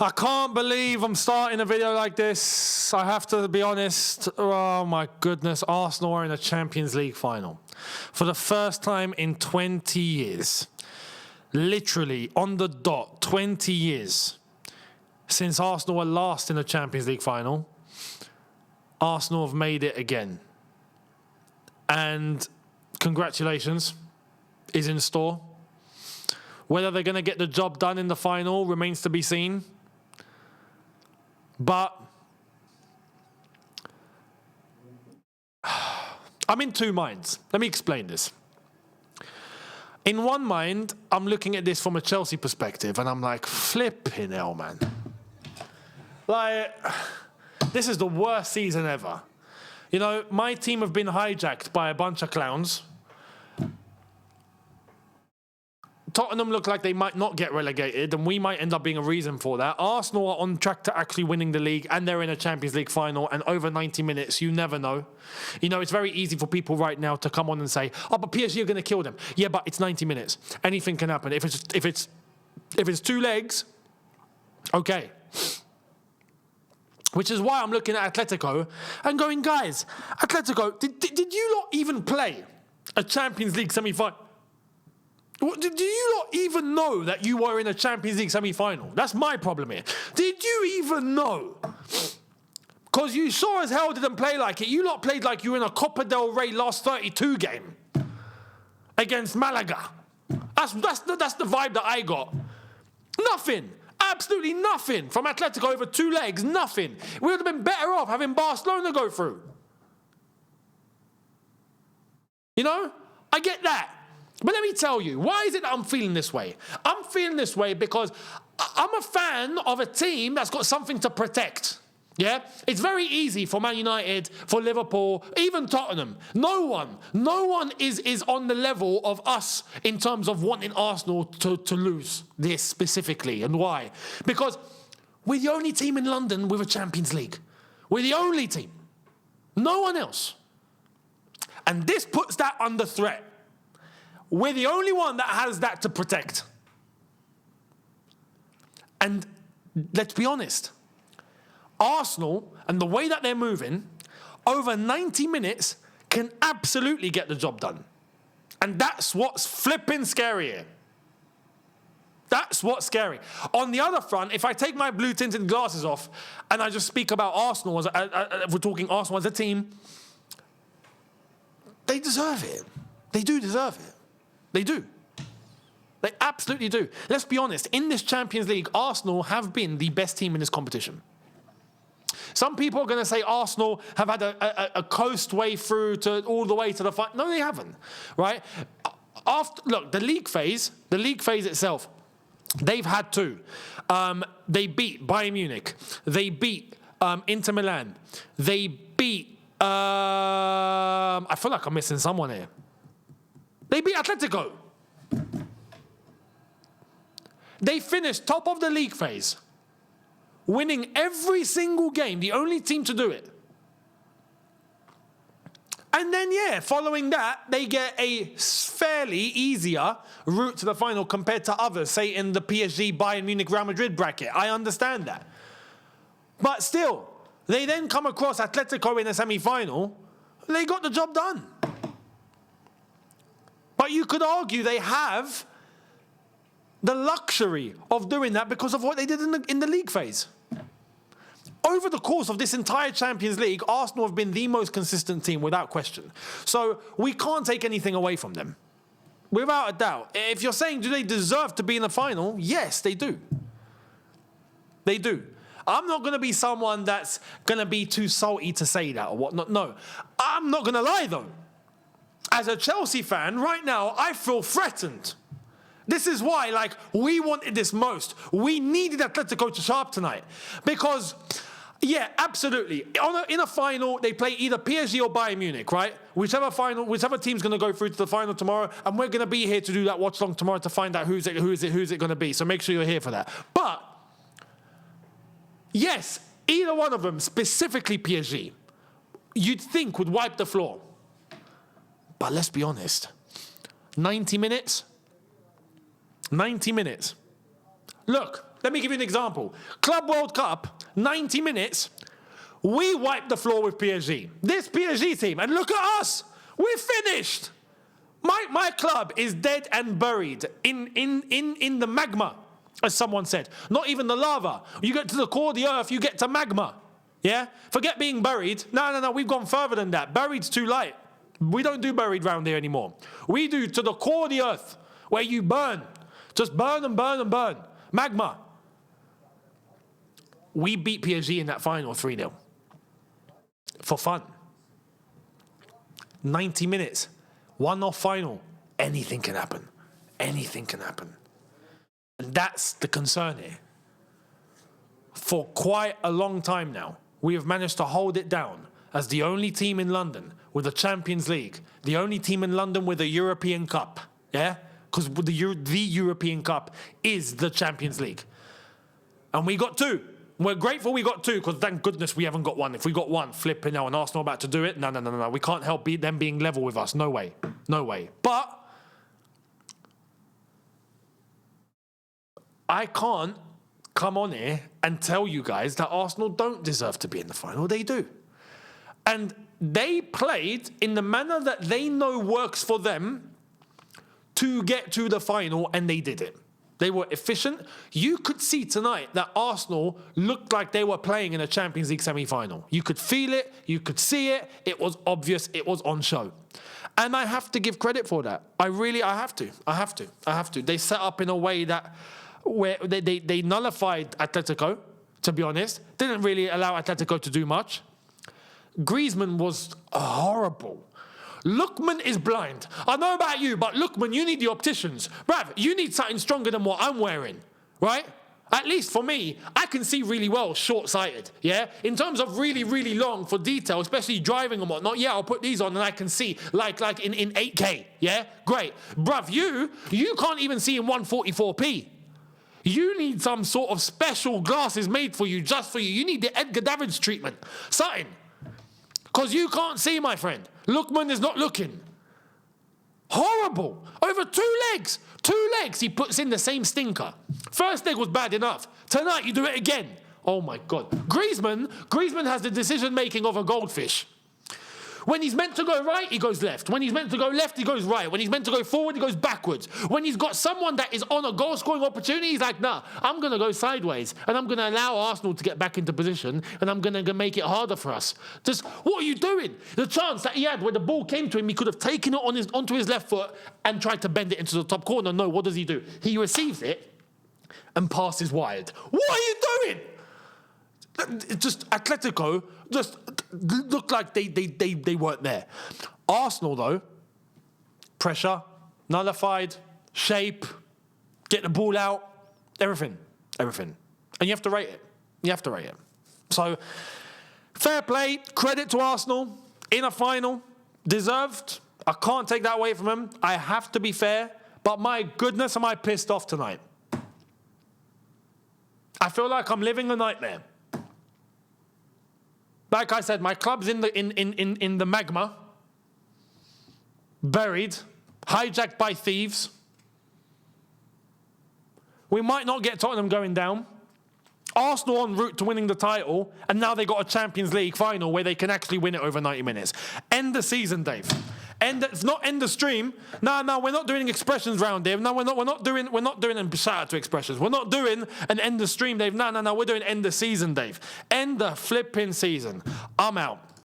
I can't believe I'm starting a video like this. I have to be honest. Oh my goodness. Arsenal are in a Champions League final. For the first time in 20 years. Literally, on the dot, 20 years. Since Arsenal were last in a Champions League final. Arsenal have made it again. And congratulations is in store. Whether they're going to get the job done in the final remains to be seen. But I'm in two minds. Let me explain this. In one mind, I'm looking at this from a Chelsea perspective, and I'm like, flipping hell, man. Like, this is the worst season ever. You know, my team have been hijacked by a bunch of clowns. Tottenham look like they might not get relegated, and we might end up being a reason for that. Arsenal are on track to actually winning the league, and they're in a Champions League final, and over 90 minutes, you never know. You know, it's very easy for people right now to come on and say, oh, but PSG are going to kill them. Yeah, but it's 90 minutes. Anything can happen. If it's two legs, okay. Which is why I'm looking at Atletico and going, guys, Atletico, did you not even play a Champions League semi-final? Do you not even know that you were in a Champions League semi-final? That's my problem here. Did you even know? Because you sure as hell didn't play like it. You lot played like you were in a Copa del Rey last 32 game against Malaga. That's the vibe that I got. Nothing. Absolutely nothing from Atletico over two legs. Nothing. We would have been better off having Barcelona go through. You know? I get that. But let me tell you, why is it that I'm feeling this way? I'm feeling this way because I'm a fan of a team that's got something to protect. Yeah? It's very easy for Man United, for Liverpool, even Tottenham. No one is on the level of us in terms of wanting Arsenal to lose this specifically. And why? Because we're the only team in London with a Champions League. We're the only team. No one else. And this puts that under threat. We're the only one that has that to protect. And let's be honest, Arsenal and the way that they're moving, over 90 minutes can absolutely get the job done. And that's what's flipping scary here. That's what's scary. On the other front, if I take my blue tinted glasses off and I just speak about Arsenal, if we're talking Arsenal as a team, they deserve it. They do deserve it. They do. They absolutely do. Let's be honest. In this Champions League, Arsenal have been the best team in this competition. Some people are going to say Arsenal have had a coast way through to all the way to the final. No, they haven't. Right? Look, the league phase itself, they've had two. They beat Bayern Munich. They beat Inter Milan. They beat... I feel like I'm missing someone here. They beat Atletico. They finished top of the league phase, winning every single game, the only team to do it. And then, following that, they get a fairly easier route to the final compared to others, say in the PSG, Bayern Munich, Real Madrid bracket. I understand that. But still, they then come across Atletico in a semi-final. They got the job done. But you could argue they have the luxury of doing that because of what they did in the league phase. Over the course of this entire Champions League, Arsenal have been the most consistent team without question. So we can't take anything away from them. Without a doubt. If you're saying, do they deserve to be in the final? Yes, they do. They do. I'm not going to be someone that's going to be too salty to say that or whatnot. No. I'm not going to lie, though. As a Chelsea fan, right now, I feel threatened. This is why, we wanted this most. We needed Atletico to show up tonight. Because, absolutely. In a final, they play either PSG or Bayern Munich, right? Whichever team's going to go through to the final tomorrow, and we're going to be here to do that watch-along tomorrow to find out who's it going to be. So make sure you're here for that. But, yes, either one of them, specifically PSG, you'd think would wipe the floor. But let's be honest, 90 minutes. Look, Let me give you an example. Club World Cup, 90 minutes, we wiped the floor with PSG. This PSG team, and look at us. We're finished. My club is dead and buried in the magma, as someone said. Not even the lava. You get to the core of the earth, you get to magma. Yeah? Forget being buried. No, we've gone further than that. Buried's too light. We don't do buried round here anymore. We do to the core of the earth, where you burn. Just burn and burn and burn. Magma. We beat PSG in that final 3-0. For fun. 90 minutes. 1-0 final. Anything can happen. Anything can happen. And that's the concern here. For quite a long time now, we have managed to hold it down as the only team in London with a Champions League. The only team in London with a European Cup. Yeah? Because the European Cup is the Champions League. And we got 2. We're grateful we got 2, because thank goodness we haven't got 1. If we got 1, flipping now, and Arsenal about to do it, no. We can't help them being level with us. No way. No way. But I can't come on here and tell you guys that Arsenal don't deserve to be in the final. They do. And they played in the manner that they know works for them to get to the final, and they did it. They were efficient. You could see tonight that Arsenal looked like they were playing in a Champions League semi-final. You could feel it. You could see it. It was obvious. It was on show. And I have to give credit for that. I have to. They set up in a way that where they nullified Atletico, to be honest. Didn't really allow Atletico to do much. Griezmann was horrible. Lookman is blind. I know about you, but Lookman, you need the opticians. Bruv, you need something stronger than what I'm wearing, right? At least for me, I can see really well short-sighted, yeah? In terms of really, really long for detail, especially driving and whatnot, yeah, I'll put these on and I can see like in 8K, yeah? Great. Bruv, you can't even see in 144p. You need some sort of special glasses made for you, just for you. You need the Edgar Davids treatment. Something. Because you can't see, my friend. Lookman is not looking. Horrible. Over 2 legs. 2 legs he puts in the same stinker. First leg was bad enough. Tonight you do it again. Oh my God. Griezmann has the decision-making of a goldfish. When he's meant to go right, he goes left. When he's meant to go left, he goes right. When he's meant to go forward, he goes backwards. When he's got someone that is on a goal-scoring opportunity, he's like, nah, I'm going to go sideways. And I'm going to allow Arsenal to get back into position. And I'm going to make it harder for us. Just, what are you doing? The chance that he had where the ball came to him, he could have taken it onto his left foot and tried to bend it into the top corner. No, what does he do? He receives it and passes wide. What are you doing? Just Atletico just looked like they weren't there. Arsenal, though, pressure, nullified, shape, get the ball out, everything. And you have to rate it. So, fair play, credit to Arsenal in a final, deserved. I can't take that away from them. I have to be fair, but my goodness, am I pissed off tonight. I feel like I'm living a nightmare. Like I said, my club's in the magma, buried, hijacked by thieves. We might not get Tottenham going down. Arsenal en route to winning the title, and now they got a Champions League final where they can actually win it over 90 minutes. End the season, Dave. It's not end the stream. No, we're not doing expressions round here. No, we're not doing, and shout out to expressions. We're not doing an end the stream, Dave. No, we're doing end the season, Dave. End the flipping season. I'm out.